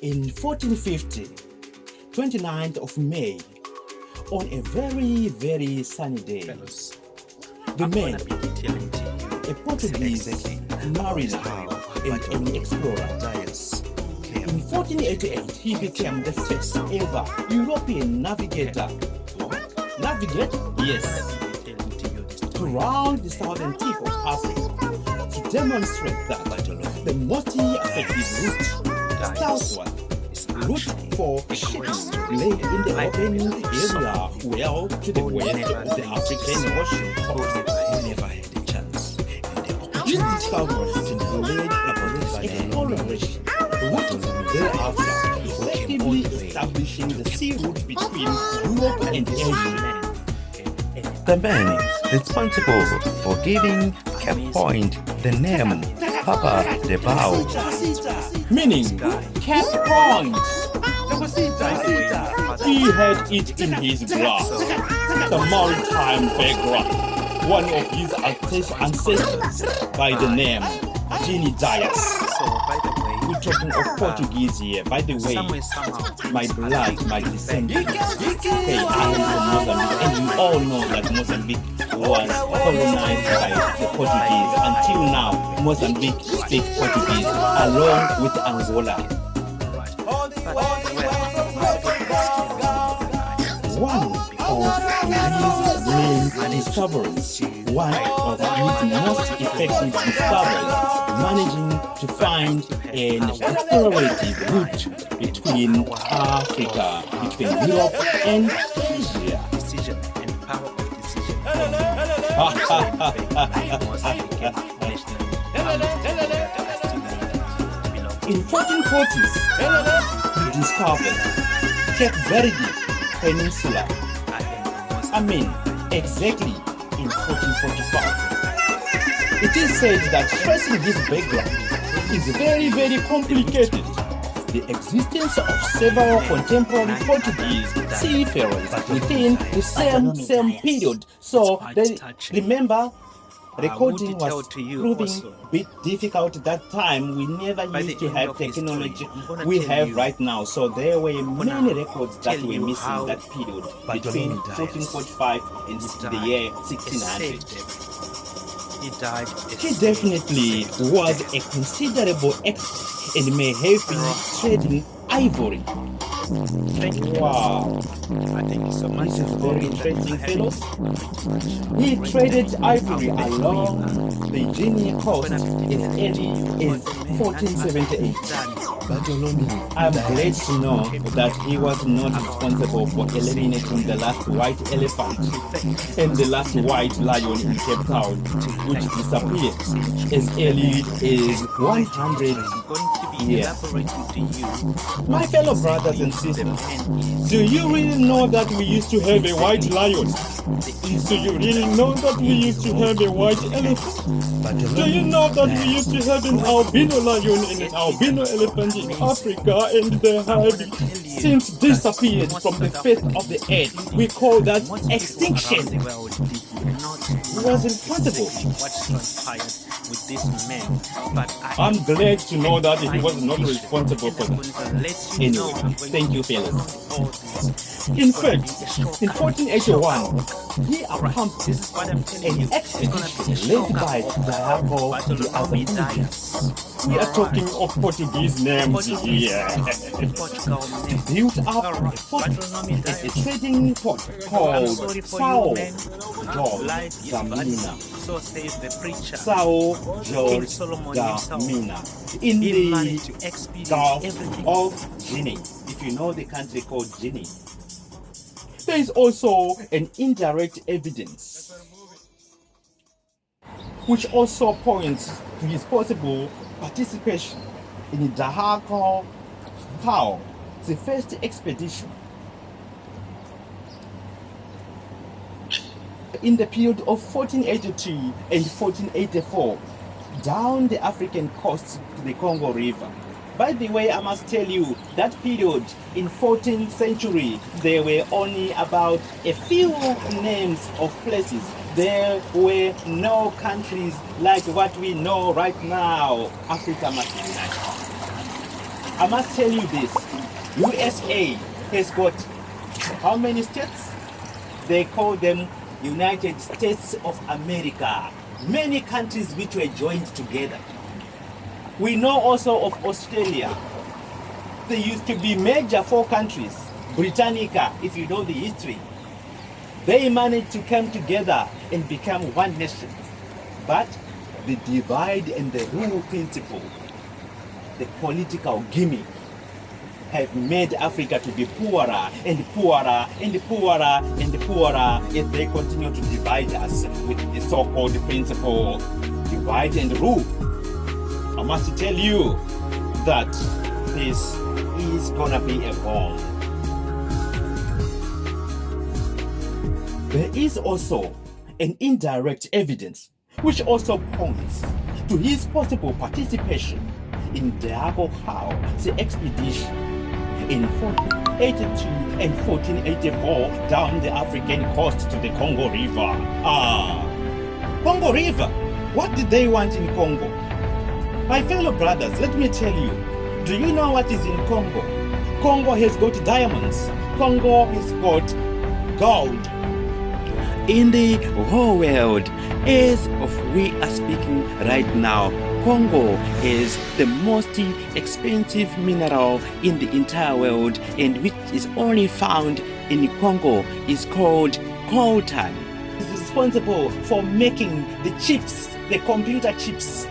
In 1450, 29th of May, on a very, very sunny day, the man, a Portuguese mariner and an explorer, in 1488, he became the first ever European navigator. Navigate? Yes. To round the southern tip of Africa to demonstrate that the most effective route southward route for ships lay in the open area well to the west of the African Ocean. This discovery led upon exploration route thereafter, effectively establishing the sea route between Europe and Asia. The man responsible for giving Cape Point the name Padraôs, meaning Cape Point. He had it in his blood, the maritime background. One of his ancestors by the name Dias. We're talking of Portuguese here. By the way, my blood, my descendants. Hey, I am from Mozambique, and you all know that Mozambique was colonized by the Portuguese. Until now, Mozambique speaks Portuguese along with Angola. One of his main discoveries, one of his most effective discoveries, managing to find an explorative route between Africa, between Europe and Asia. In 1440s, he discovered Cape Verde Peninsula. Exactly in 1445. It is said that tracing this background is very, very complicated. The existence of several contemporary Portuguese seafarers within the same period. So remember, recording was proving a bit difficult at that time. We never used to have technology we have right now. So there were many records that were missing that period between 1445 and the year 1600. He definitely was a considerable expert and may have been trading ivory. Wow, this is very interesting, fellows. He traded ivory along the Guinea coast as early as 1478. I'm glad to know that he was not responsible for eliminating the last white elephant and the last white lion in Cape Town, which disappeared as early as 100 years. My fellow brothers and sisters, do you really know that we used to have a white lion? Do you really know that we used to have a white elephant? Do you know that we used to have an albino lion and an albino elephant in Africa, and they have since disappeared from the face of the earth? We call that extinction. It was impossible. I'm glad to know that he was not responsible for that. Anyway, thank you, fellas. In fact, in 1481, he accompanied an expedition led by Ndowa to the other Indians. We are talking of Portuguese names here. He built up a fort at a trading port called São Jorge da Mina. São Jorge da Mina in the Gulf of Guinea. If you know the country called Guinea. There is also an indirect evidence which also points to his possible participation in Dahako Kao, the first expedition. In the period of 1482 and 1484, down the African coast to the Congo River. By the way, I must tell you, that period in 14th century, there were only about a few names of places. There were no countries like what we know right now. Africa must be united. I must tell you this. USA has got how many states? They call them United States of America. Many countries which were joined together. We know also of Australia. There used to be major 4 countries. Britannica, if you know the history. They managed to come together and become one nation. But the divide and the rule principle, the political gimmick, have made Africa to be poorer and poorer and poorer and poorer as they continue to divide us with the so-called principle, divide and rule. I must tell you that this is gonna be a bomb. There is also an indirect evidence which also points to his possible participation in Ndowa expedition in 1482 and 1484 down the African coast to the Congo River. Congo River? What did they want in Congo? My fellow brothers, let me tell you, do you know what is in Congo? Congo has got diamonds. Congo has got gold. In the whole world, as of we are speaking right now, Congo is the most expensive mineral in the entire world, and which is only found in Congo is called coltan. It is responsible for making the chips, the computer chips.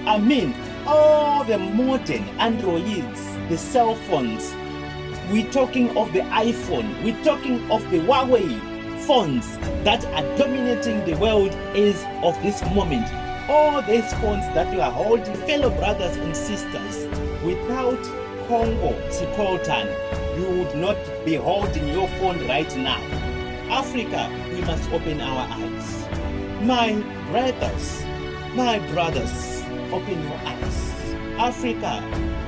I mean, all the modern Androids, the cell phones. We're talking of the iPhone. We're talking of the Huawei phones that are dominating the world as of this moment. All these phones that you are holding, fellow brothers and sisters, without Congo coltan, you would not be holding your phone right now. Africa, we must open our eyes. My brothers, open your eyes. Africa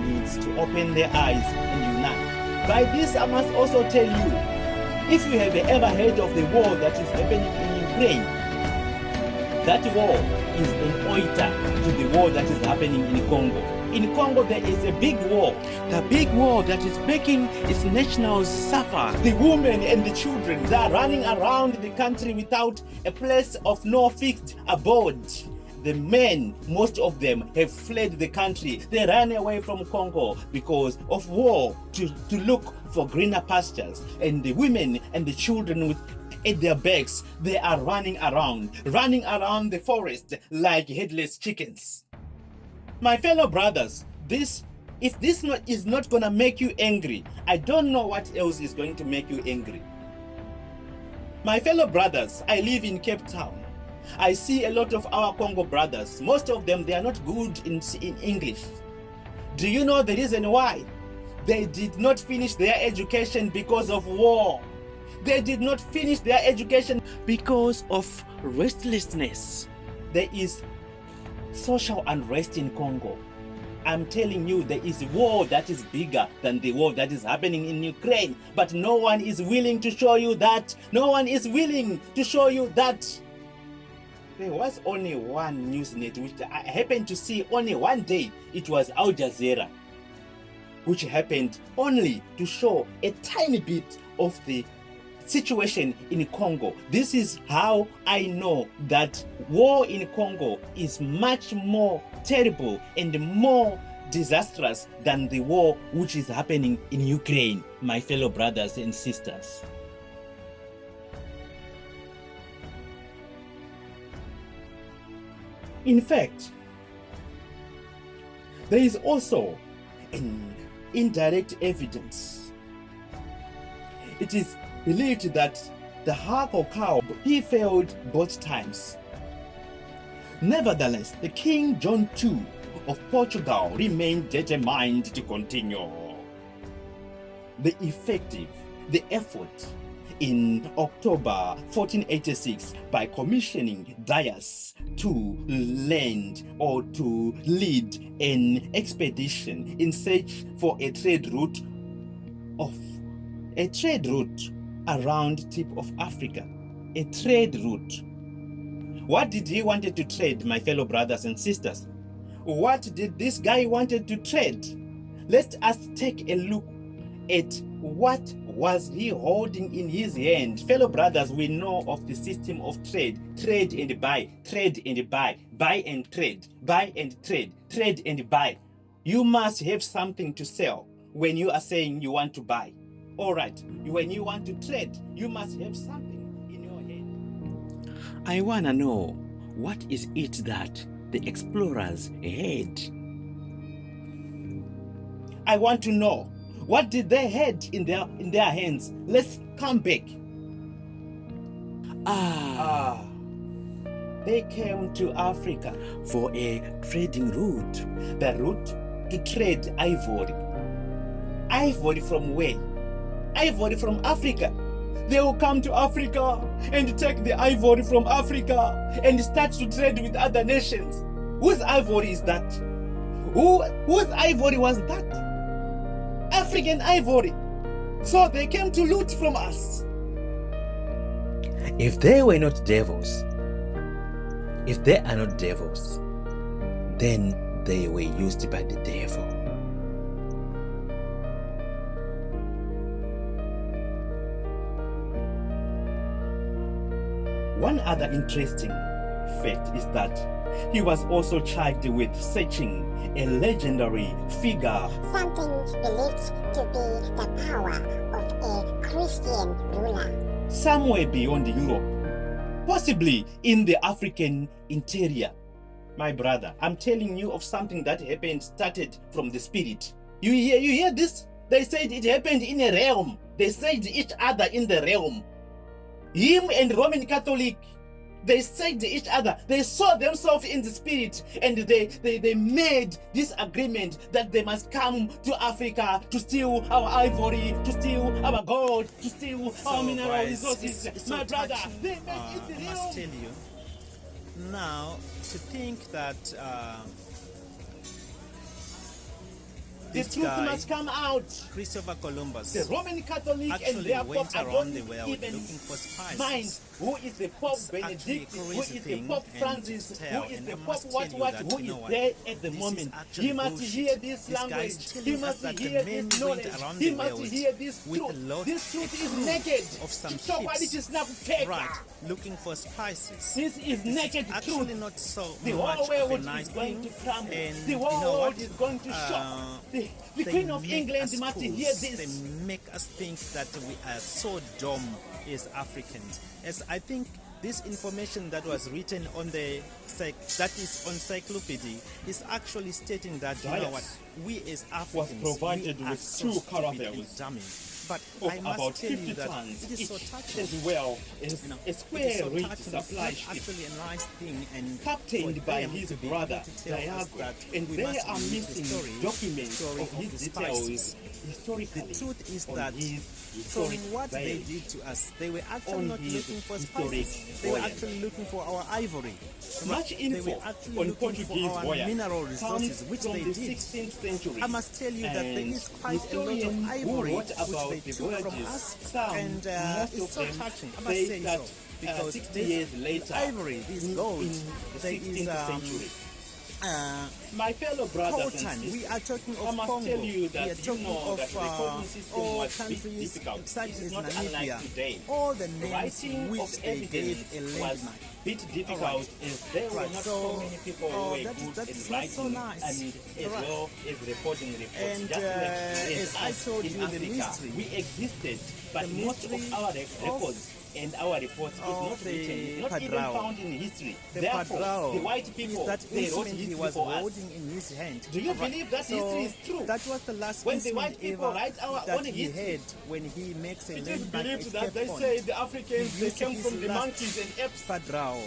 needs to open their eyes and unite. By this, I must also tell you, if you have ever heard of the war that is happening in Ukraine, that war is an oiter to the war that is happening in Congo. In Congo, there is a big war. The big war that is making its nationals suffer. The women and the children, they are running around the country without a place of no fixed abode. The men, most of them, have fled the country. They ran away from Congo because of war to look for greener pastures. And the women and the children at their backs, they are running around the forest like headless chickens. My fellow brothers, if this is not gonna make you angry, I don't know what else is going to make you angry. My fellow brothers, I live in Cape Town. I see a lot of our Congo brothers. Most of them, they are not good in English. Do you know the reason why? They did not finish their education because of war. They did not finish their education because of restlessness. There is social unrest in Congo. I'm telling you, there is a war that is bigger than the war that is happening in Ukraine. But no one is willing to show you that. No one is willing to show you that. There was only one news net which I happened to see only one day. It was Al Jazeera, which happened only to show a tiny bit of the situation in Congo. This is how I know that war in Congo is much more terrible and more disastrous than the war which is happening in Ukraine, my fellow brothers and sisters. In fact, there is also an indirect evidence. It is believed that the Hako cow, he failed both times. Nevertheless, the King John II of Portugal remained determined to continue. The effort in October 1486 by commissioning Dias to lead an expedition in search for a trade route around tip of Africa. A trade route. What did he wanted to trade, my fellow brothers and sisters? What did this guy wanted to trade? Let us take a look at what was he holding in his hand. Fellow brothers, we know of the system of trade. Trade and buy, trade and buy, buy and trade, buy and trade, trade and buy. You must have something to sell when you are saying you want to buy. All right, when you want to trade, you must have something in your hand. I want to know, what is it that the explorers had? I want to know, what did they had in their hands? Let's come back. They came to Africa For a trading route. the route to trade ivory. Ivory from where? Ivory from Africa. They will come to Africa and take the ivory from Africa and start to trade with other nations. Whose ivory is that? Whose ivory was that? African ivory. So they came to loot from us. If they were not devils, if they are not devils, then they were used by the devil. One other interesting fact is that he was also charged with searching a legendary figure, something believed to be the power of a Christian ruler. somewhere beyond Europe, possibly in the African interior. My brother, I'm telling you of something that happened, started from the spirit. You hear this? They said it happened in a realm. They said each other in the realm. Him and Roman Catholic, they said to each other, they saw themselves in the spirit, and they made this agreement that they must come to Africa to steal our ivory, to steal our gold, to steal our mineral guys, resources. it's My so brother, touching. they made it I real. must tell you, now to think that The this truth guy, must come out. Christopher Columbus, The Roman Catholic and actually their went Pope, I around the don't world even looking for spices. mind who is the Pope It's actually a Benedict, who crazy is the thing Pope and Francis, to who tell, is and the I Pope must what tell you what, that, who you know is what, there at the this is moment. actually He must bullshit. hear this This guy language. is telling He us must that the hear men this went knowledge. around He the must world hear this with truth. a lot This truth of is crew naked. of some So what it ships. is not fake. Right, looking for spices. This is naked Actually truth. not so The much whole of a world nice is going thing. to crumble. And The you whole know world what? is going to shock. The They Queen of make England us must fools. hear They this. make us think that we are so dumb as Africans. As I think this information that was written on the that is on encyclopedia is actually stating that, you know what, we as Africans provided we are with so two stupid and caravels dummy. But of I must about tell 50 you that tons it is so each, touching. as well as You know, a it is square so rich touching. supply It's ship not actually a nice thing, and captained for by them his to be brother able to tell us Diago, that and we they must are believe missing the documents story of his the details spices. historically. The truth is on that his from historic what they voyage. did to us, they were actually On not his looking for historic spices. They were voyage. actually looking for our ivory. Much They info were actually on looking Portuguese for our voyage mineral resources, comes which from they the did. 16th century. I must tell you that there And is quite a lot historians of who ivory wrote about which the they took from voyages, us, some, and most it's of so them touching. I must say say that so, because 60 this years later, ivory, this gold, in the there 16th is century. uh, My fellow brothers and Coltan. sisters, We are talking I of must Congo. tell you that We are talking know that of the recording system all was countries difficult. such It as is not Namibia. unlike today. All the names Writing which of they gave evidence a was landmark. bit difficult Alright. as there were Right, not so, so many people who were that is- good that at is not so writing nice. and as Right. well as recording reports. And, Just like as I us told in you, the Africa, mystery- we existed, but the most of mystery our of- records and our reports is of not the written, it's not even Padrao. found in history. The Therefore, Padrao the white people, is that they wrote instrument he history was for us. holding in his hand. Do you Alright. believe that So history is true? That was the last When the instrument white people ever write our that own he history. had when he makes a It is landmark believed at that they Cape say Point. the Africans, He they used came his from the last monkeys and apes. Padrao.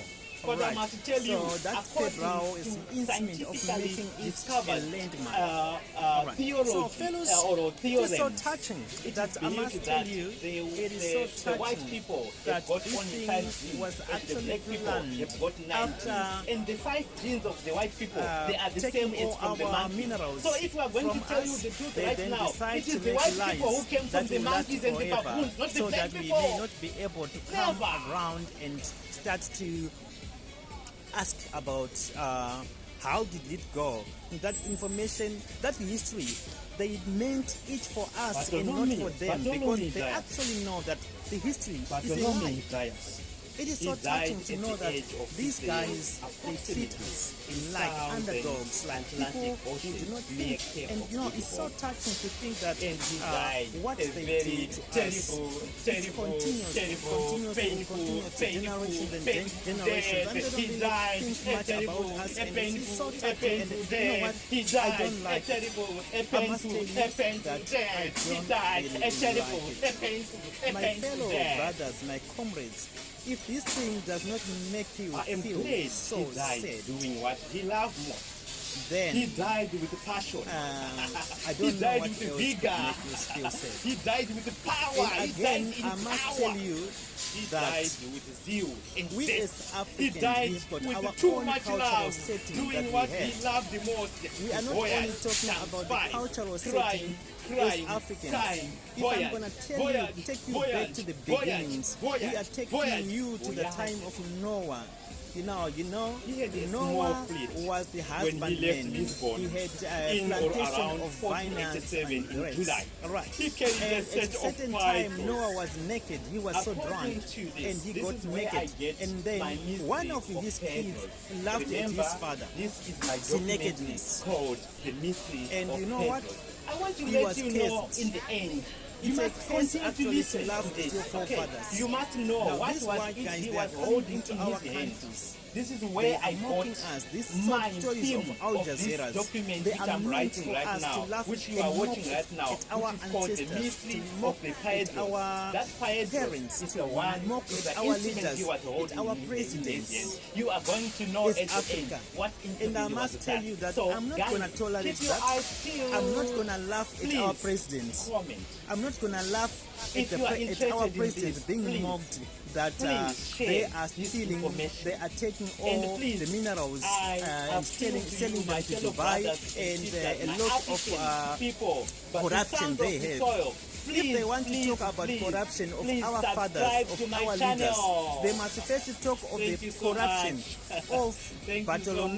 But I must tell you, so that according Padrao is to an instrument of scientifically making it discovered a landmark. Alright. theology So fellows, or it is theorems, so touching it that is I believed must that tell you, the, it is the, so the white touching people that have got this only thing 5 genes, was and the actually black people planned have got 9 after, genes. And the 5 genes of the white people, they are the taking same as from all the our monkey. minerals So if we are going to from tell you us, the truth they right then now, decide it to is the make white lies people who came that from the will last monkeys and the forever, baboons, not so the black that we people. may not be able to come Never. around and start to ask about How did it go? That information, that history, they meant it for us and not for them, because they actually know that the history is a lie. It is so touching to know that these guys, they treat us like underdogs, like people who do not think. And it's so touching to think that what they did to us is continuous to generations and generations. And they don't really think much about us. And it is so touching. And you know what? I don't like it. I must tell you that I don't really like it. My fellow brothers, my comrades, if this thing does not make you feel so sad, doing what he loved most, then he died with passion. I don't know what else could make you feel sad. He died with power. And again, I must tell you he that died with zeal and we zest. as Africans, He died we've got with our too own much cultural love, setting doing that what we he have. loved the most. We are not Voyage, only talking times about five, the cultural crying, setting crying, as Africans. crying, If voyage, I'm going to tell voyage, you, take you voyage, back to the voyage, beginnings, we voyage, are taking voyage, you to the voyage. time of Ndowa. You know, He had a small Noah fleet was the when husbandman. he left Lisbon He had a in or plantation around of vineyards 1487 and in grapes. July. Right. He carried a And set at a of certain five time, Noah was naked. He was so According drunk, to this, and he this got is where I naked. get And then my mystery one of his of kids Padrãos. laughed at Remember, his father. This is my See, documentary nakedness. called The Mystery And of you know what? Padrãos. I want to He let was you know cursed. in the end. It's You a must curse continue to actually listen to laugh to at this. your Okay. forefathers. You must know Now, what these was white it guys, he they was are coming holding into in our his hands. countries. This is They where are I got mocking us. These my stories theme of Al of this Jazeera's, document they which are I'm meant writing for right us to now, laugh which you and are mock watching right now, at our which is called The ancestors, Mystery to of mock the at Padrãos. our That Padrãos parents, is to the one mock with at the our instrument leaders, he was at holding our in his presidents. hands. You are going to know It's at the Africa. end what And I interview must was tell that. you that So, I'm not guys, going to tolerate keep your that. eyes peeled. I'm not going to laugh at our Please, presidents. comment. I'm not going to laugh at, If you are at our interested in presidents this, being please, mocked that please they share are this stealing, information. they are taking And all please, the minerals I and selling appeal them my to fellow Dubai, brothers and sisters, a my lot African of people, but the corruption sons they of the have. soil. If Please, they want please, to talk about please, corruption of please our subscribe fathers, to of my our channel. leaders, they must first talk of Thank the you so corruption much. of Thank you so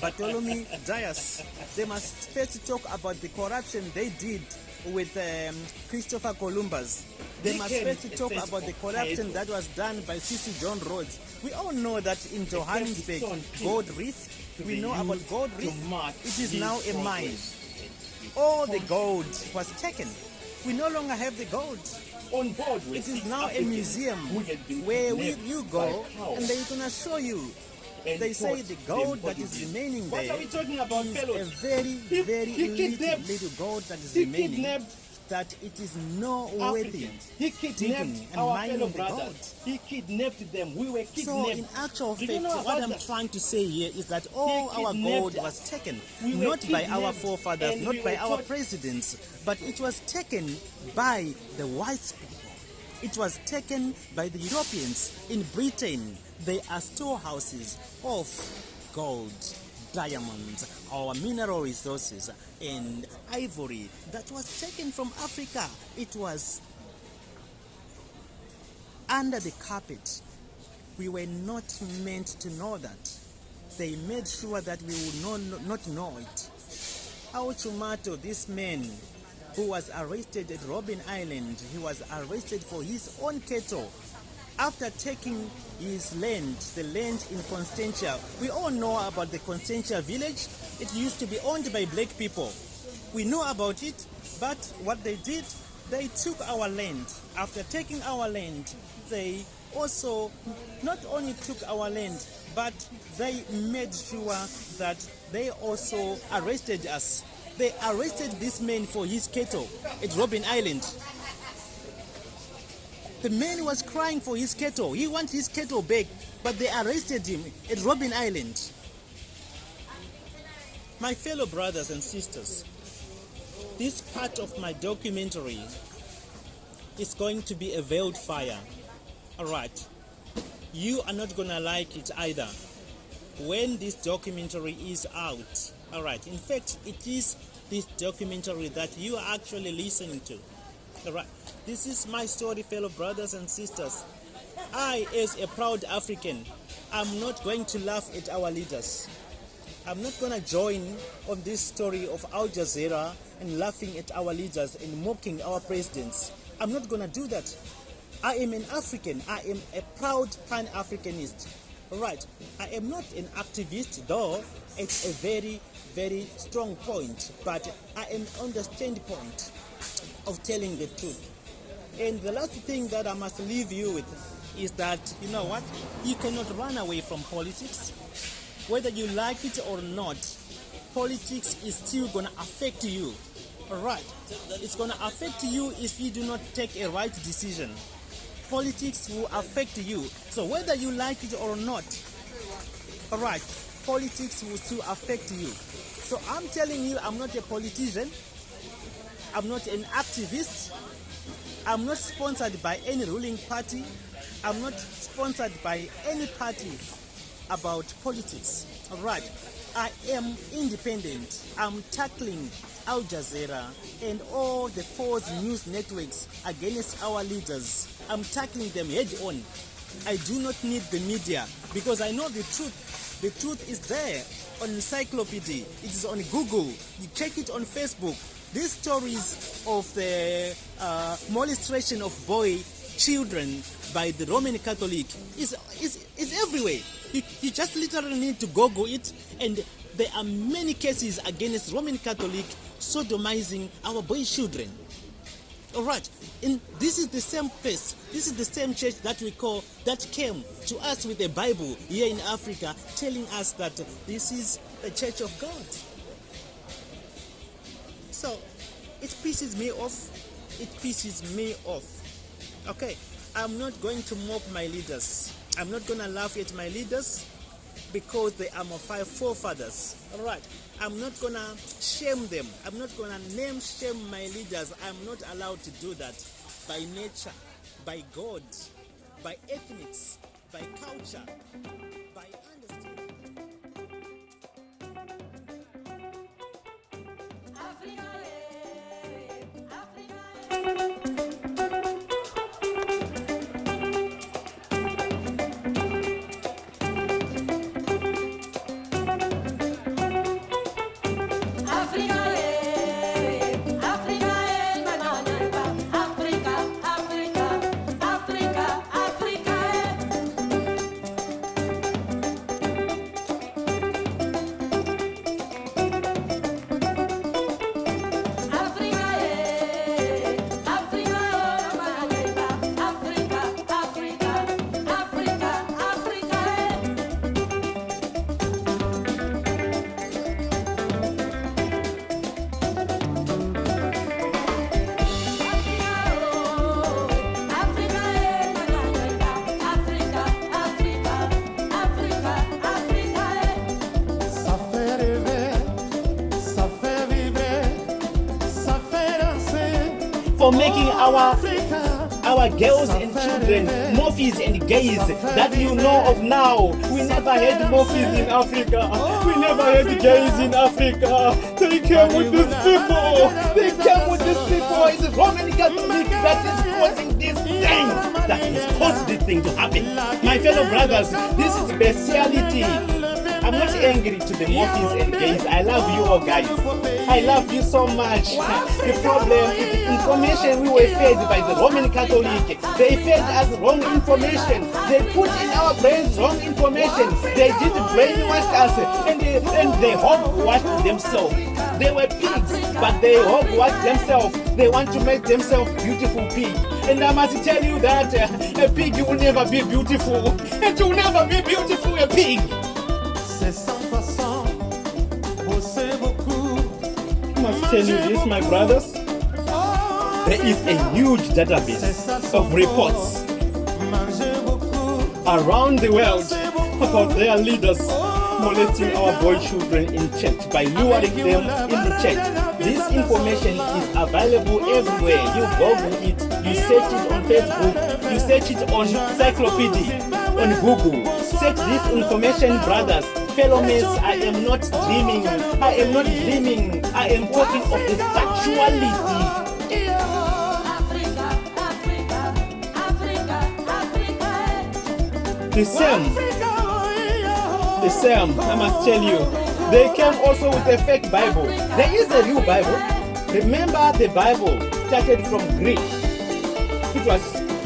Bartholomew Dias. They must first talk about the corruption they did with Christopher Columbus. They They must carried first a talk sense about the of corruption Padrãos. that was done by C.C. John Rhodes. We all know that in Johannesburg, Stone Gold Reef, to we be know about used Gold to Reef. mark It is his now a mine. progress. All the gold was taken. We no longer have the gold. On board with It is 6 now a Africans museum who had been where kidnapped you by go cows and they're going to show you. and They say taught the them gold what that it is remaining What there are we talking about, is fellows? a very, He very kidnapped- little gold that is he remaining. kidnapped That it is no worthy. Africans. He kidnapped digging and our mining fellow the brothers. gold. He kidnapped them. We were So kidnapped. in actual Do you fact, know what about I'm that? trying to say here is that all our kidnapped gold us. was taken, We were not by our kidnapped forefathers, and not we by were our taught- presidents, but it was taken by the white people. It was taken by the Europeans. In Britain, there are storehouses of gold, diamonds, our mineral resources, and ivory that was taken from Africa. It was under the carpet. We were not meant to know that. They made sure that we would not know it. Our Chumato, this man who was arrested at Robben Island, he was arrested for his own cattle after taking his land, the land in Constantia. We all know about the Constantia village. It used to be owned by black people. We know about it, but what they did, they took our land. After taking our land, they also not only took our land, but they made sure that they also arrested us. They arrested this man for his cattle at Robben Island. The man was crying for his cattle. He wants his cattle back, but they arrested him at Robben Island. My fellow brothers and sisters, this part of my documentary is going to be a veiled fire. Alright, you are not gonna like it either when this documentary is out. Alright, in fact, it is this documentary that you are actually listening to. Alright, this is my story, fellow brothers and sisters. I, as a proud African, am not going to laugh at our leaders. I'm not going to join on this story of Al Jazeera and laughing at our leaders and mocking our presidents. I'm not going to do that. I am an African. I am a proud Pan-Africanist. All right. I am not an activist, though it's a very, very strong point. But I am on the standpoint of telling the truth. And the last thing that I must leave you with is that, you know what? You cannot run away from politics. Whether you like it or not, politics is still going to affect you. All right. It's going to affect you if you do not take a right decision. Politics will affect you. So whether you like it or not, all right, politics will still affect you. So I'm telling you, I'm not a politician. I'm not an activist. I'm not sponsored by any ruling party. I'm not sponsored by any parties about politics. All right. I am independent. I'm tackling Al Jazeera and all the false news networks against our leaders. I'm tackling them head on. I do not need the media because I know the truth. The truth is there on encyclopedia. It is on Google. You check it on Facebook. These stories of the molestation of children by the Roman Catholic is everywhere. You just literally need to Google it, and there are many cases against Roman Catholic sodomizing our boy children. All right, and this is the same place, this is the same church that came to us with the Bible here in Africa, telling us that this is a church of God. So it pisses me off. It pisses me off. Okay, I'm not going to mock my leaders. I'm not going to laugh at my leaders because they are my forefathers. All right. I'm not going to shame them. I'm not going to name shame my leaders. I'm not allowed to do that by nature, by God, by ethnics, by culture, by understanding. For making our girls and children morphs and gays that you know of now. We never had morphs in Africa. We never had gays in Africa. They came with these people. They came with these people. It's a Roman Catholic that is causing this thing. That has caused this thing to happen. My fellow brothers, this is bestiality. I'm not angry to the morphs and gays. I love you all guys. I love you so much. The problem is the information we were fed by the Roman Catholic. They fed us wrong information. They put in our brains wrong information. They did brainwash us and they hogwashed themselves. They were pigs, but they hogwashed themselves. They want to make themselves beautiful pigs. And I must tell you that a pig will never be beautiful. It will never be beautiful, a pig. I must tell you this, my brothers. There is a huge database of reports around the world about their leaders molesting our boy children in church by luring them in the church. This information is available everywhere. You Google it, you search it on Facebook, you search it on encyclopedia, on Google. Search this information, brothers. Fellow mates, I am not dreaming. I am not dreaming. I am talking of the factuality. The same, I must tell you, They came also with a fake Bible. There is a real Bible. Remember, the Bible started from Greek. It was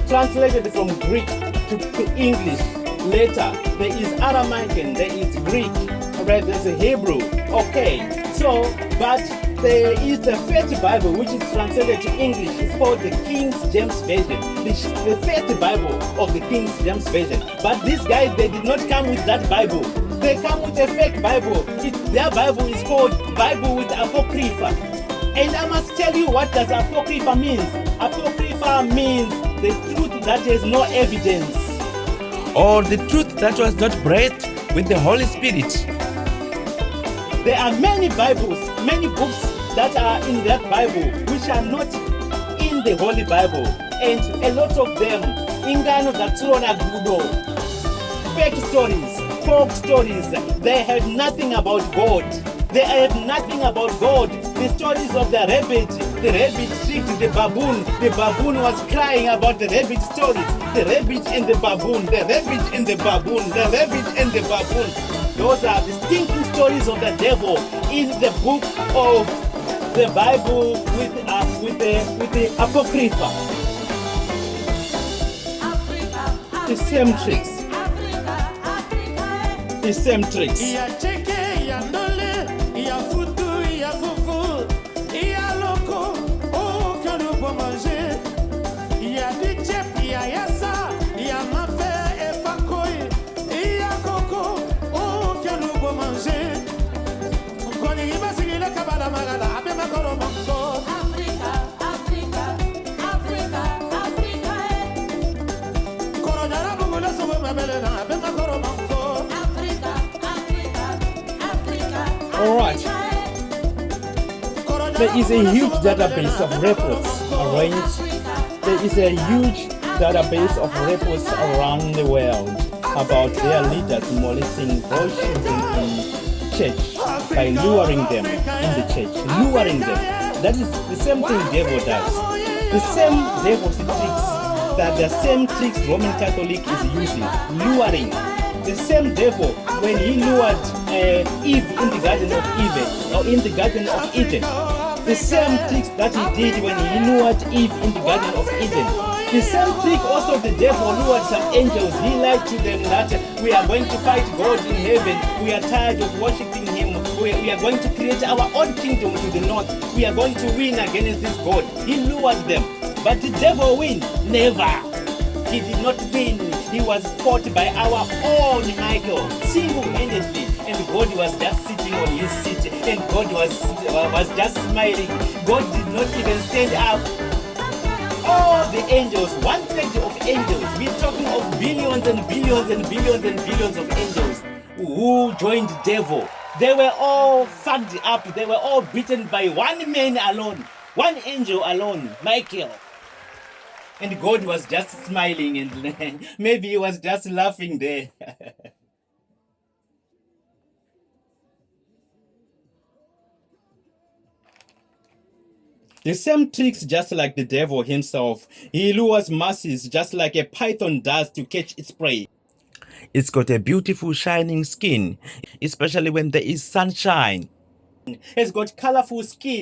translated from Greek to English. Later, there is Aramaic and there is Greek. Right? There's a Hebrew. Okay. So, but there is the first Bible which is translated to English. It's called the King James Version. The first Bible of the King James Version. But these guys, they did not come with that Bible. They come with a fake Bible. Their Bible is called Bible with Apocrypha. And I must tell you what does Apocrypha means. Apocrypha means the truth that has no evidence. Or the truth that was not breathed with the Holy Spirit. There are many Bibles, many books that are in that Bible which are not in the Holy Bible. And a lot of them, ingano zatsona gudo, fake stories, folk stories, they have nothing about God. They have nothing about God. The stories of the rabbit tricked the baboon. The baboon was crying about the rabbit stories. The rabbit and the baboon, the rabbit and the baboon, the rabbit and the baboon. Those are the stinking stories of the devil in the book of the Bible with the Apocrypha. The same tricks. The same tricks. Alright. There is a huge database of reports arranged. There is a huge database of reports around the world about their leaders molesting boys children in church by luring them in the church. Luring them. That is the same thing the devil does. The same devil's tricks that the same tricks Roman Catholic is using. Luring. The same devil when he lured Eve in the Garden of Eden or in the Garden of Eden. The same tricks that he did when he lured Eve in the Garden of Eden. The same trick also the devil lured some angels. He lied to them that we are going to fight God in heaven. We are tired of worshiping him. We are going to create our own kingdom to the north. We are going to win against this God. He lured them. But the devil win? Never. He did not win. He was fought by our own Michael, single-handedly. And God was just sitting on his seat. And God was just smiling. God did not even stand up. All the angels, 1/3 of angels, we're talking of billions and billions and billions and billions of angels who joined the devil. They were all fucked up. They were all beaten by one man alone, one angel alone, Michael. And God was just smiling and maybe he was just laughing there. The same tricks just like the devil himself. He lures masses just like a python does to catch its prey. It's got a beautiful shining skin, especially when there is sunshine. It's got colorful skin.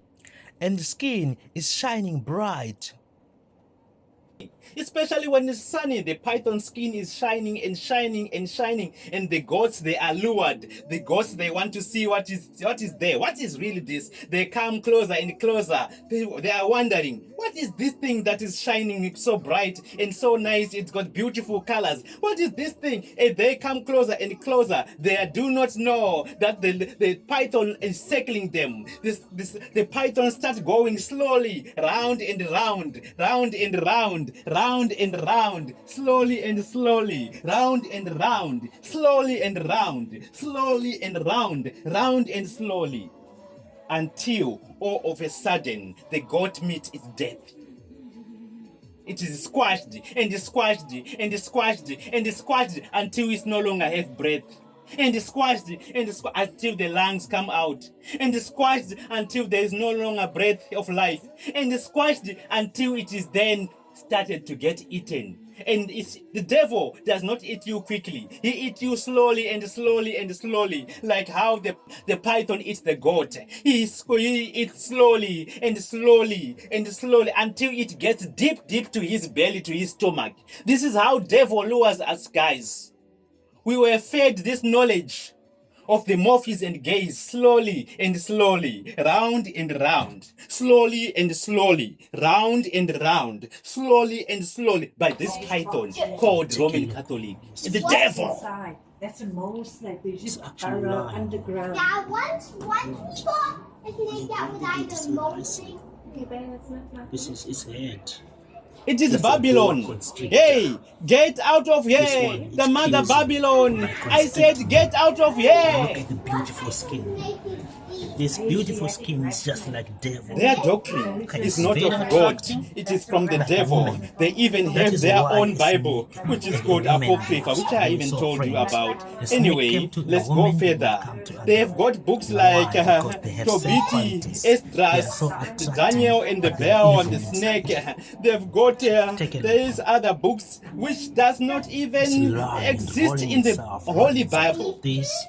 And the skin is shining bright. Especially when it's sunny, the python skin is shining and shining and shining. And the goats, they are lured. The goats, they want to see what is there. What is really this? They come closer and closer. They are wondering, what is this thing that is shining so bright and so nice? It's got beautiful colors. What is this thing? And they come closer and closer. They do not know that the python is circling them. The python starts going slowly, round and round, round and round, round and round, slowly and slowly, round and round, slowly and round, slowly and round, round and slowly, until all of a sudden the goat meat is dead. It is squashed and squashed and squashed and squashed until it no longer has breath. And squashed and squashed until the lungs come out. And squashed until there is no longer breath of life. And squashed until it is then started to get eaten. And the devil does not eat you quickly. He eats you slowly and slowly and slowly, like how the python eats the goat. He eats slowly and slowly and slowly until it gets deep to his belly, to his stomach. This is how devil lures us, guys. We were fed this knowledge of the morphes and gaze slowly and slowly, round and round, slowly and slowly, round and round, slowly and slowly, by this python called Roman Catholic, the devil. Inside. That's the most like they just actually burrow lying. underground. Yeah, once we got, I think that was either mostly. Okay, babe, that's not This is his head. It is That's a Babylon. boa constrictor. Hey, get out of This here. one, The it mother kills you Babylon. by I said, constricting. get out of Look here. at the beautiful skin. This beautiful skin is just like devil. Their doctrine Okay, is it's not very of God. attractive. It is from the Like a devil. woman. They even That have is their why own a Bible, snake which is and called a woman Apocrypha, which I are even so told you afraid. about. The snake Anyway, came to a let's go woman, he further. would come to They a have got books Why? like Because they have some Tobiti, qualities. They are Esdras, so attractive. Daniel and the They are bear and the evil snake. inside. They've got Take a look. these other books which does not It's even lying, exist holding in the itself, Holy holding itself. Bible. This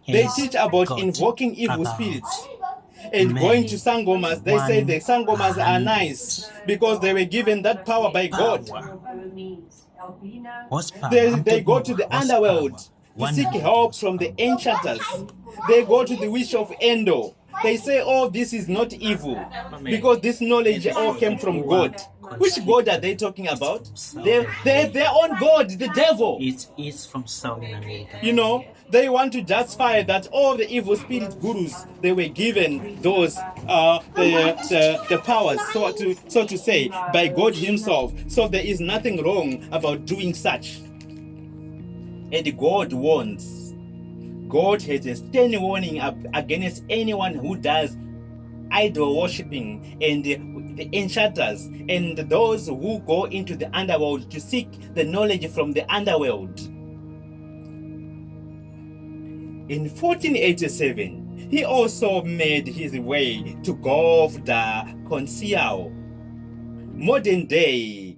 They is teach about God, invoking evil about spirits and many, going to sangomas. They say the sangomas are 100 nice because they were given that power by God. power. means albino. Horsepower. They I'm go talking to the horsepower. underworld to 100 seek help from the enchanters. They go to the witch of Endor. They say, oh, this is not evil because this knowledge all came from God. Which God are they talking about? They have their own God, the devil. It is from Southern America. You know, they want to justify that all the evil spirit gurus, they were given those the powers, so to say, by God himself. So there is nothing wrong about doing such. And God warns. God has a stern warning against anyone who does idol worshipping and the enchanters and those who go into the underworld to seek the knowledge from the underworld. In 1487, he also made his way to Gulf da Conceição, modern day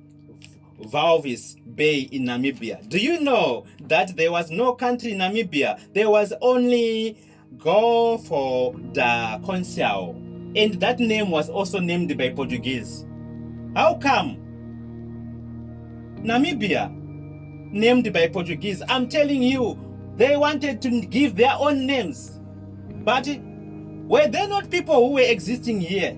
Walvis Bay in Namibia. Do you know that there was no country in Namibia? There was only Gulf da Conceição, and that name was also named by Portuguese. How come? Namibia, named by Portuguese. I'm telling you, they wanted to give their own names. But were there not people who were existing here?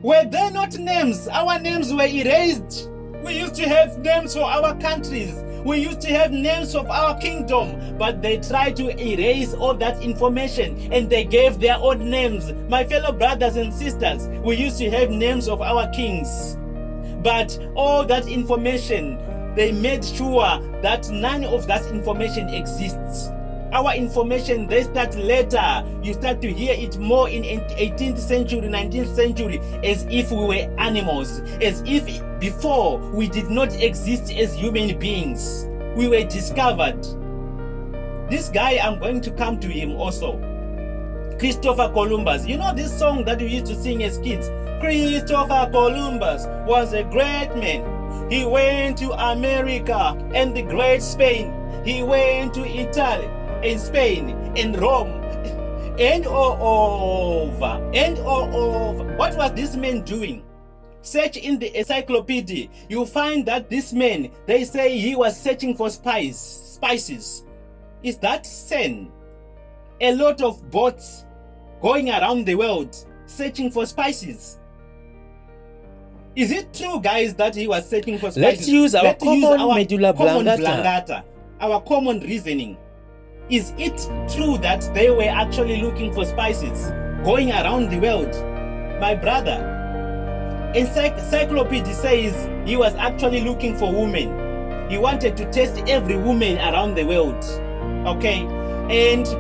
Were there not names? Our names were erased. We used to have names for our countries. We used to have names of our kingdom, but they tried to erase all that information and they gave their own names. My fellow brothers and sisters, we used to have names of our kings, but all that information, they made sure that none of that information exists. Our information, they start later. You start to hear it more in 18th century, 19th century, as if we were animals, as if before we did not exist as human beings. We were discovered. This guy, I'm going to come to him also. Christopher Columbus. You know this song that we used to sing as kids? Christopher Columbus was a great man. He went to America and the great Spain. He went to Italy and Spain and Rome and all over. What was this man doing? Search in the encyclopedia. You find that this man, they say he was searching for spices. Is that sin? A lot of boats going around the world searching for spices. Is it true, guys, that he was searching for spices? Let's use our common medulla common oblongata. our common reasoning. Is it true that they were actually looking for spices going around the world? My brother, encyclopedia says he was actually looking for women. He wanted to test every woman around the world. Okay?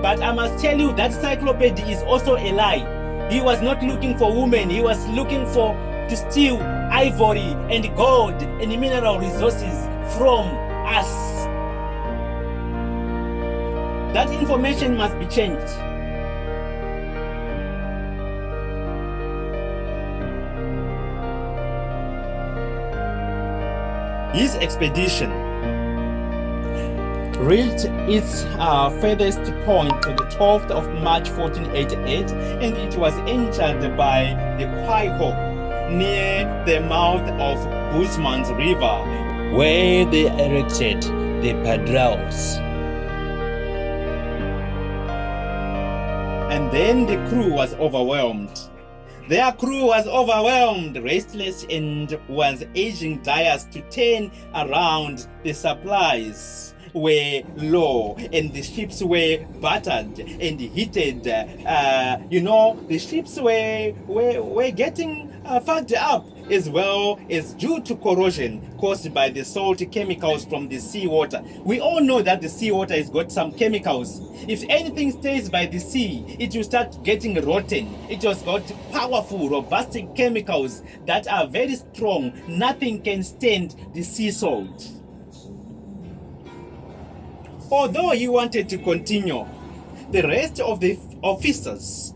But I must tell you that encyclopedia is also a lie. He was not looking for women. He was looking to steal ivory and gold and mineral resources from us. That information must be changed. His expedition reached its furthest point on the 12th of March 1488, and it was entered by the Kwaiho near the mouth of Bushman's River, where they erected the Padraos. And then the crew was overwhelmed. Their crew was overwhelmed, restless, and was urging Dias to turn around. The supplies were low and the ships were battered and heated. The ships were getting fucked up, as well as due to corrosion caused by the salty chemicals from the seawater. We all know that the seawater has got some chemicals. If anything stays by the sea, it will start getting rotten. It has got powerful, robust chemicals that are very strong. Nothing can stand the sea salt. Although he wanted to continue, the rest of the officers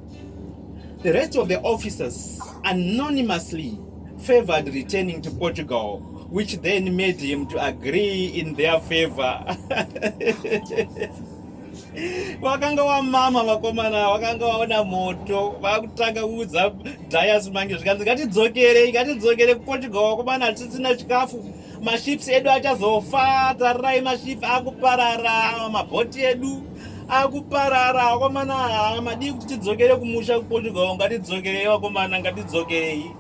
anonymously favored returning to Portugal, which then made him to agree in their favor. Vakanga vamama vakomana vakanga vaona moto vakutanga kuudza Dias mange zvikanzi ngatidzokere kuPortugal vakomana, hatisina chikafu, maships edu achazofa, tararai maships akuparara, mabhoti edu akuparara vakomana, madii kuti tidzokere kumusha kuPortugal, ngatidzokerei vakomana, ngatidzokerei.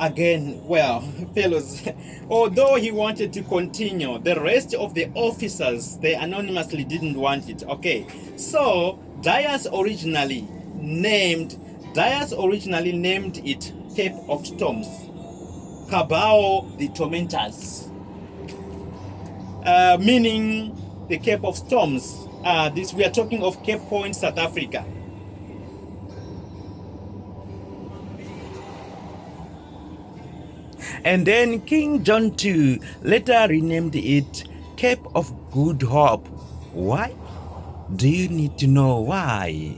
Again, well, fellows, although he wanted to continue, the rest of the officers, they anonymously didn't want it. Okay, so Dias originally named it Cape of Storms, Cabao the Tormentors, meaning the Cape of Storms. This we are talking of Cape Point, South Africa. And then King John II later renamed it Cape of Good Hope. Why? Do you need to know why?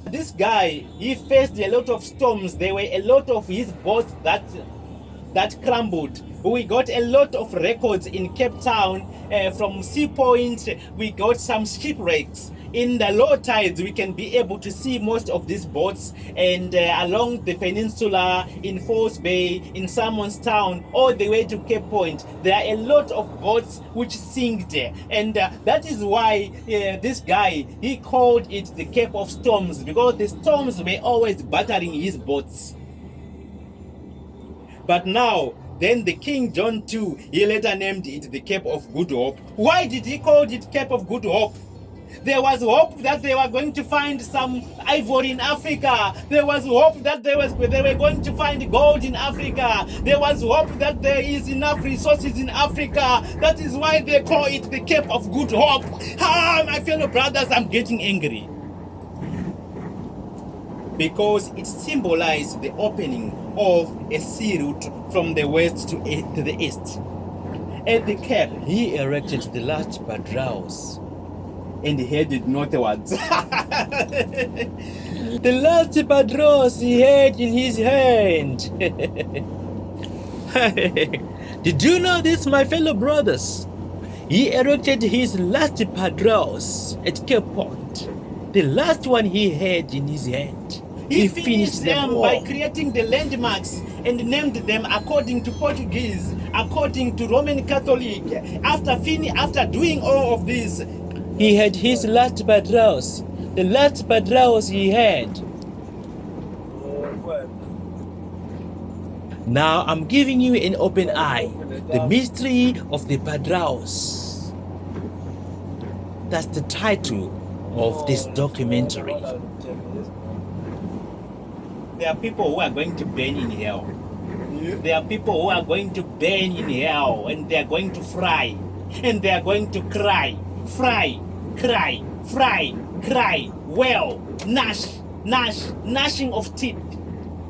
This guy, he faced a lot of storms. There were a lot of his boats that crumbled. We got a lot of records in Cape Town. From Sea Point, we got some shipwrecks. In the low tides, we can be able to see most of these boats, and along the peninsula, in False Bay, in Salmon's Town, all the way to Cape Point, there are a lot of boats which sinked, and that is why this guy, he called it the Cape of Storms, because the storms were always battering his boats. But now, then the King John II, he later named it the Cape of Good Hope. Why did he call it Cape of Good Hope? There was hope that they were going to find some ivory in Africa. There was hope that they were going to find gold in Africa. There was hope that there is enough resources in Africa. That is why they call it the Cape of Good Hope. My fellow brothers, I'm getting angry. Because it symbolized the opening of a sea route from the west to the east. At the Cape, He erected the last Padraos. and headed northwards. The last Padraos he had in his hand. Did you know this, my fellow brothers? He erected his last Padraos at Cape Point. The last one he had in his hand. He finished them them all. by creating the landmarks and named them according to Portuguese, according to Roman Catholic. After doing all of this, He had his last Padraos. The last Padraos he had. Now I'm giving you an open eye. The mystery of the Padraos. That's the title of this documentary. there are people who are going to burn in hell. There are people who are going to burn in hell, and they are going to fry, and they are going to cry, cry, well, gnashing of teeth.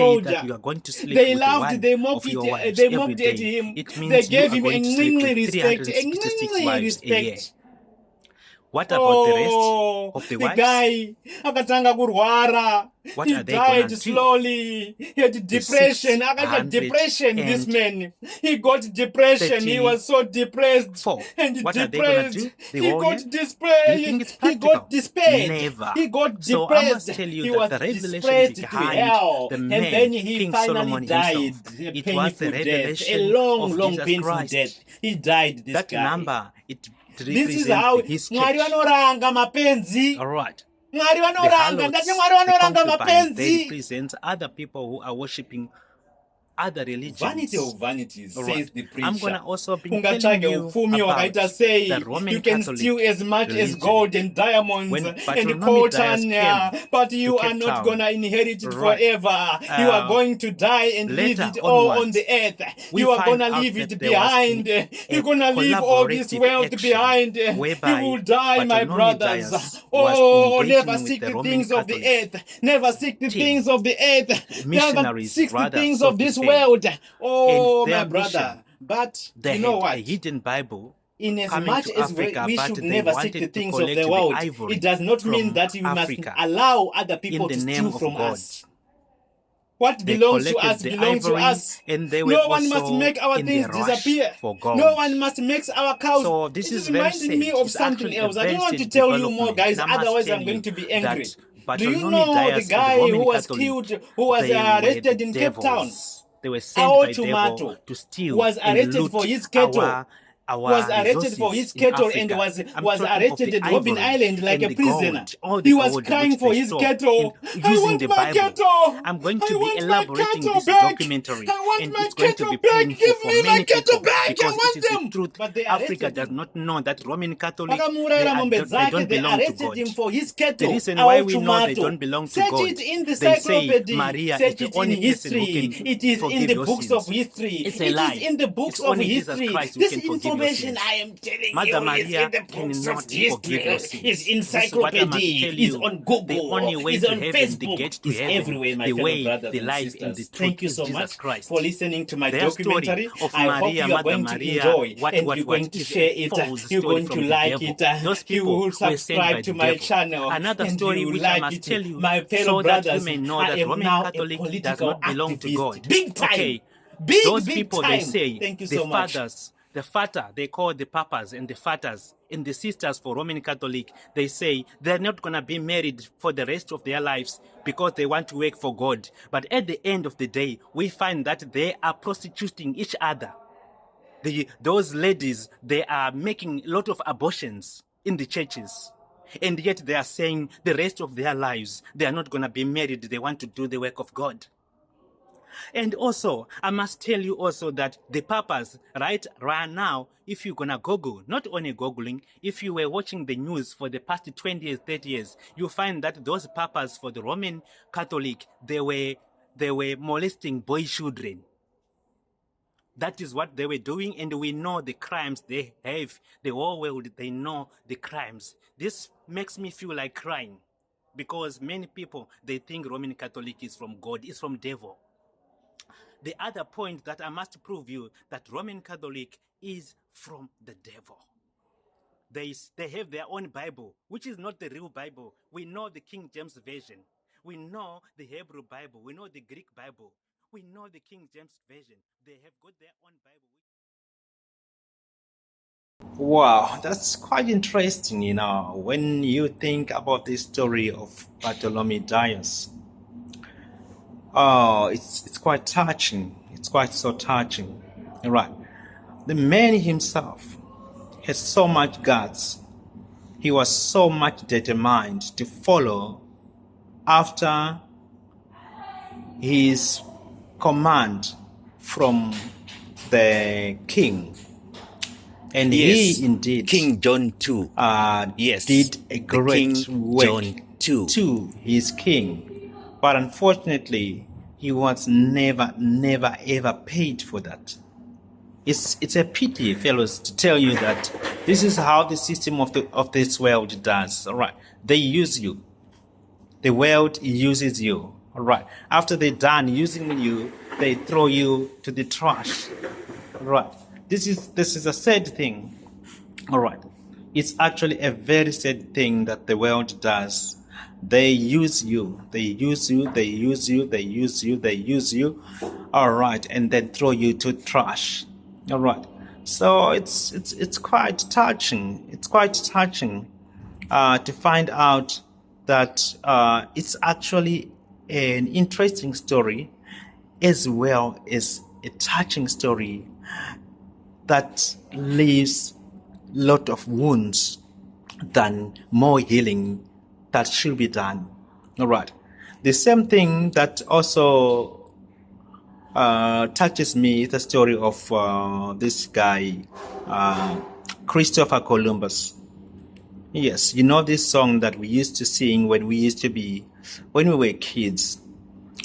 soldier. that you are going to sleep They with the laughed, one they of mocked your it, wives they every mocked at day, him. it They means you gave are him going a to sleep with respect, 366 any wives a year. respect. What about the rest Oh, of the the wives? guy akatanga kurwara. What He are they gonna died do? slowly. He had depression. Akaita depression, this man. He got depression. He was so depressed and What are they gonna depressed. do? The He whole got year? despair. Do you think it's He practical? got despaired. Never. He got So I must depressed. tell you He that was the revelation depressed to behind hell. the And man, then he King finally Solomon died. himself, A it was painful the death. revelation A long, of long, Jesus painful Christ. death. He died, this That guy. number, it This represents is how his Mwari church. vanoranga mapenzi. All right. Mwari The vanoranga. Ndati harlots, Mwari the vanoranga concubines, they mapenzi. represent other people who are worshipping other religions. Vanity of vanities, All says right. the preacher. I'm gonna also be telling Ungatsvage you upfumi about wakaita sei. the Roman You can Catholic steal as much as religion. gold and diamonds When and Bartholomew coltan, Dias came but you to are Cape not Town, gonna inherit it right, forever. You are going to die and leave later it all on onwards, the earth. we You are find gonna out leave that it there was behind. a You're gonna leave all this collaborative wealth action behind. You whereby will die, my Bartholomew brothers. Dias Oh, was never engaging seek with the the Roman things of the Catholic earth. Never seek the team. things of the earth. Never Missionaries, seek the rather, things so of to this say. world. Oh, And their my brother. mission, But they you know had what? a hidden Bible In as coming much to as Africa, we but should they never seek wanted the to things of collect the the world, ivory it does not mean from that we Africa must allow other in people the to name steal of from God. us. What They belongs to collected us the belongs to ivory, us. and they were No one must also make our in things the rush disappear. for gold. No one must make our cows. So this It is is very reminding me sad. of It's something actually a else. I very don't want to sad tell you more, development. guys. And I must Otherwise, tell I'm going you to be angry. that Do you Bartholomew know the Dias and the guy Roman who was Catholic, killed, who was they were arrested the in Cape Town? devils. They were sent Our by tomato devil to steal was and arrested loot for his cattle. our Was arrested for resources his in cattle Africa. and was I'm was talking of arrested the at Robben ivory Island like and a the prisoner. gold, all the He was gold crying which for they his store cattle. in, I using want the my Bible. cattle. I'm going I to be want my elaborating cattle this back. documentary, I want and my it's going to cattle be back. painful Give for me my many cattle people back. I because want it is them. the truth. But they Africa arrested does him. not know that Roman Catholic they Vakamurayira mombe don't dzake, they belong to arrested God. him for his The cattle. reason why Our we know they tomato. don't belong to Search God, it in the they say encyclopedia. Maria is Search the it in only person who history. can It is in forgive the your books sins. of history. It's a It lie. is in the books It's of only Jesus history. Christ who This can forgive your information sins. I am telling Mother you is Maria in the books cannot of history. forgive your sins. Is This is what I must encyclopedia. tell Is you. on The Google. only way Is to on heaven, the Facebook. gate to Is heaven, everywhere, my the fellow way, brothers the and life, sisters. and the truth Thank you is so Jesus much Christ. for listening to my Their story documentary. of I hope Maria, you are Mother going to Maria, enjoy and you're going to is share a it. false You're story going from to the like devil. it. Those You people will were sent by subscribe to the my devil. channel Another and story you which I like must it. tell you, My fellow so that brothers, you may know I that am Roman now a Catholic does political not belong to activist. God. Big time. Okay, Big people time. they say Thank you the so much. fathers, the fata, they call the papas and the fathers and the sisters for Roman Catholic, they say they're not going to be married for the rest of their lives because they want to work for God. But at the end of the day, we find that they are prostituting each other. Those ladies, they are making a lot of abortions in the churches. And yet they are saying the rest of their lives, they are not going to be married. They want to do the work of God. And also, I must tell you also that the papas, right now, if you're going to Google, not only Googling, if you were watching the news for the past 20 years, 30 years, you find that those papas for the Roman Catholic, they were molesting boy children. That is what they were doing, and we know the crimes they have. The whole world, they know the crimes. This makes me feel like crying because many people, they think Roman Catholic is from God, it's from devil. The other point that I must prove you that Roman Catholic is from the devil. They have their own Bible, which is not the real Bible. We know the King James Version. We know the Hebrew Bible. We know the Greek Bible. We know the King James Version. They have got their own Bible. Wow, that's quite interesting, when you think about the story of Bartholomew Dias. Oh, it's quite touching. It's quite so touching. Right. The man himself has so much guts. He was so much determined to follow after his command from the king. And Yes, he indeed King John II. Yes, did a great King work John II. to his king. But unfortunately, he was never ever paid for that. It's a pity, fellows, to tell you that this is how the system of this world does. All right, they use you. The world uses you. All right. After they're done using you, they throw you to the trash. All right. This is a sad thing. All right. It's actually a very sad thing that the world does. They use you. They use you. They use you. They use you. They use you. All right, and then throw you to trash. All right. So it's quite touching. It's quite touching to find out that it's actually an interesting story as well as a touching story that leaves a lot of wounds than more healing that should be done. All right. The same thing that also touches me is the story of this guy, Christopher Columbus. Yes, you know this song that we used to sing when we were kids.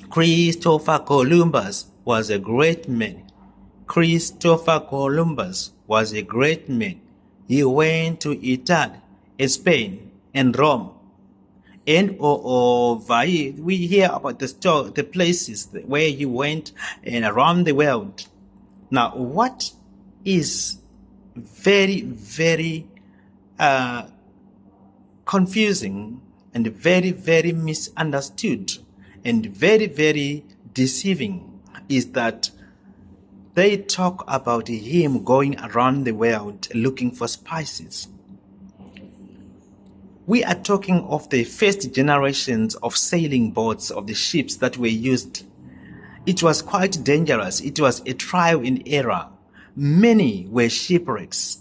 Christopher Columbus was a great man. Christopher Columbus was a great man. He went to Italy, Spain, and Rome. And we hear about the places where he went and around the world. Now, what is very, very confusing and very, very misunderstood and very, very deceiving is that they talk about him going around the world looking for spices. We are talking of the first generations of sailing boats, of the ships that were used. It was quite dangerous. It was a trial and error. Many were shipwrecks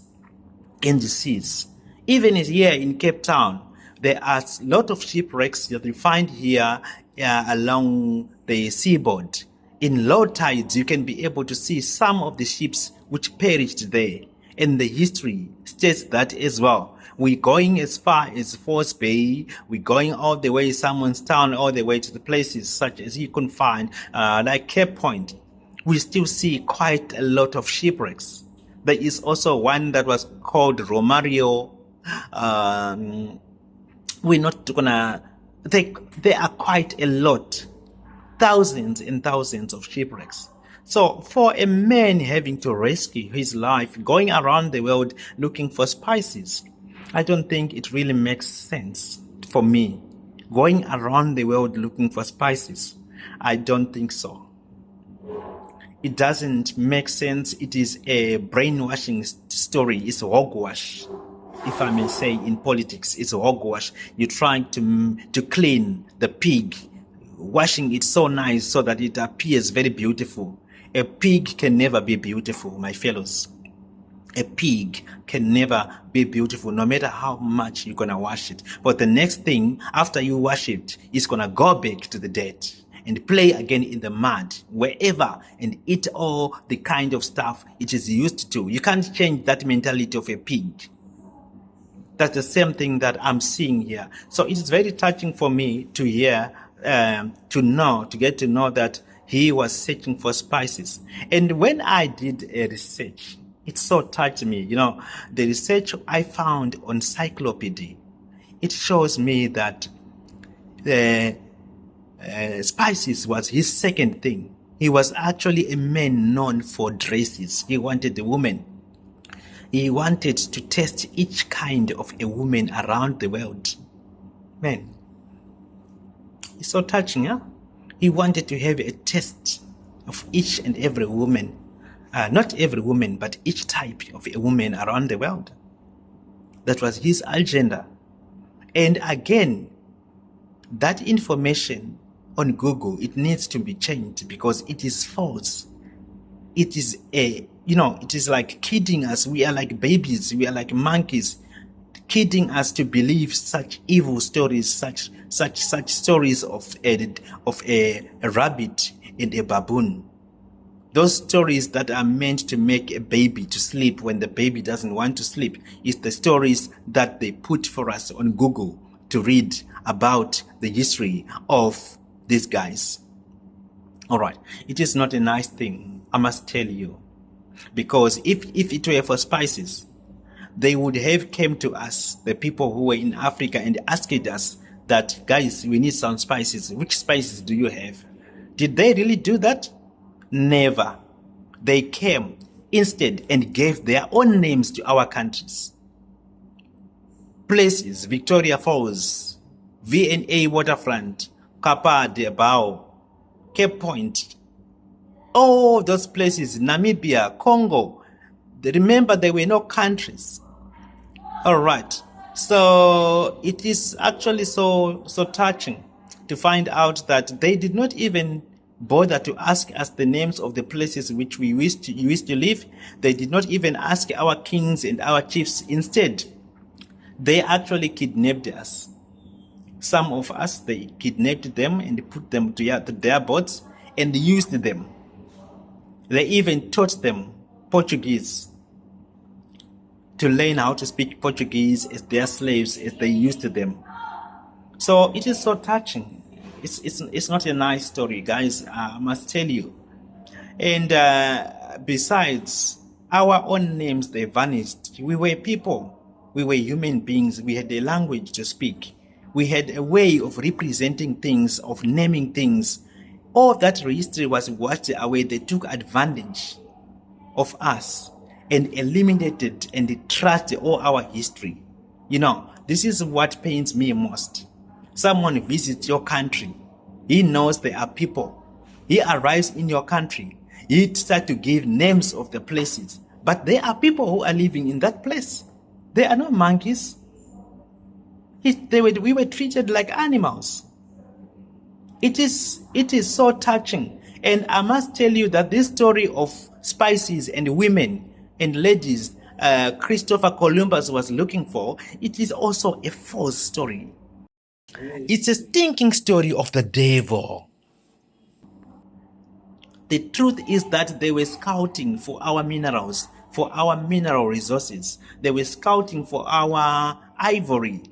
in the seas. Even here in Cape Town, there are a lot of shipwrecks that you find here along the seaboard. In low tides, you can be able to see some of the ships which perished there. And the history states that as well. We're going as far as Force Bay. We're going all the way Salmon's Town, all the way to the places such as you can find, like Cape Point. We still see quite a lot of shipwrecks. There is also one that was called Romario. We're not gonna. There are quite a lot, thousands and thousands of shipwrecks. So for a man having to rescue his life, going around the world looking for spices, I don't think it really makes sense for me. Going around the world looking for spices, I don't think so. It doesn't make sense. It is a brainwashing story. It's hogwash, if I may say, in politics. It's hogwash. You're trying to clean the pig, washing it so nice so that it appears very beautiful. A pig can never be beautiful, my fellows. A pig can never be beautiful, no matter how much you're going to wash it. But the next thing, after you wash it, it's going to go back to the dirt and play again in the mud, wherever, and eat all the kind of stuff it is used to. You can't change that mentality of a pig. That's the same thing that I'm seeing here. So it's very touching for me to hear, to get to know that he was searching for spices. And when I did a research, it so touched me. You know, the research I found on Encyclopedia, it shows me that the spices was his second thing. He was actually a man known for dresses. He wanted a woman. He wanted to test each kind of a woman around the world. Man, it's so touching, huh? He wanted to have a test of each and every woman. Not every woman, but each type of a woman around the world. That was his agenda. And again, that information on Google, it needs to be changed because it is false. It is it is like kidding us. We are like babies. We are like monkeys, kidding us to believe such evil stories, such stories of a rabbit and a baboon. Those stories that are meant to make a baby to sleep when the baby doesn't want to sleep is the stories that they put for us on Google to read about the history of these guys. All right. It is not a nice thing, I must tell you, because if it were for spices, they would have came to us, the people who were in Africa, and asked us that, guys, we need some spices. Which spices do you have? Did they really do that? Never. They came instead and gave their own names to our countries. Places: Victoria Falls, V&A Waterfront, Kapa de Bao, Cape Point. All those places, Namibia, Congo. Remember, there were no countries. All right. So it is actually so touching to find out that they did not even bother to ask us the names of the places which we used to live. They did not even ask our kings and our chiefs. Instead, they actually kidnapped us. Some of us, they kidnapped them and put them to their boats and used them. They even taught them Portuguese, to learn how to speak Portuguese as their slaves, as they used to them. So it is so touching. It's not a nice story, guys, I must tell you. And besides, our own names, they vanished. We were people. We were human beings. We had a language to speak. We had a way of representing things, of naming things. All that history was washed away. They took advantage of us and eliminated and trashed all our history. You know, this is what pains me most. Someone visits your country. He knows there are people. He arrives in your country. He starts to give names of the places. But there are people who are living in that place. They are not monkeys. We were treated like animals. It is so touching. And I must tell you that this story of spices and women and ladies Christopher Columbus was looking for, it is also a false story. It's a stinking story of the devil. The truth is that they were scouting for our minerals, for our mineral resources. They were scouting for our ivory.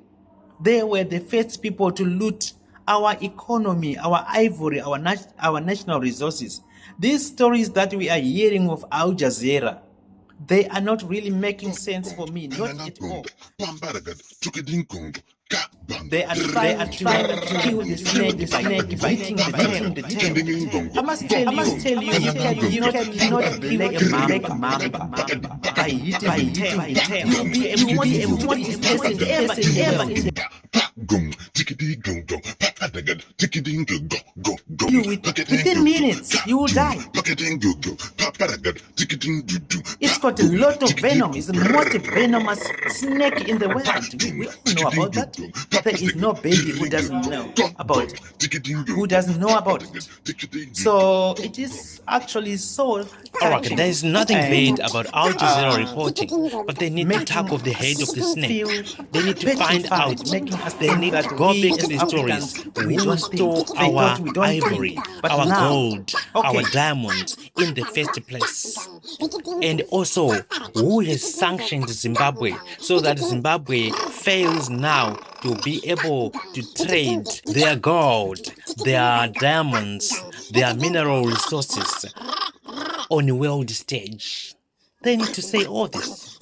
They were the first people to loot our economy, our ivory, our national resources. These stories that we are hearing of Al Jazeera, they are not really making sense for me, not at all. They are trying to kill the snake by biting the tail. I must tell you, you cannot make a mamba by hitting the tail. You will be a person ever. Within minutes, you will die. It's got a lot of venom. It's the most venomous snake in the world. We all know about that. There is no baby who doesn't know about it. So it is actually so touching. There is nothing bad about Al Jazeera reporting, but they need to tackle the head of the snake. They need to find out. They need to go back to the stories. Who stole our ivory, our gold, our diamonds in the first place? And also, who has sanctioned Zimbabwe so that Zimbabwe fails now to be able to trade their gold, their diamonds, their mineral resources on a world stage? They need to say all this.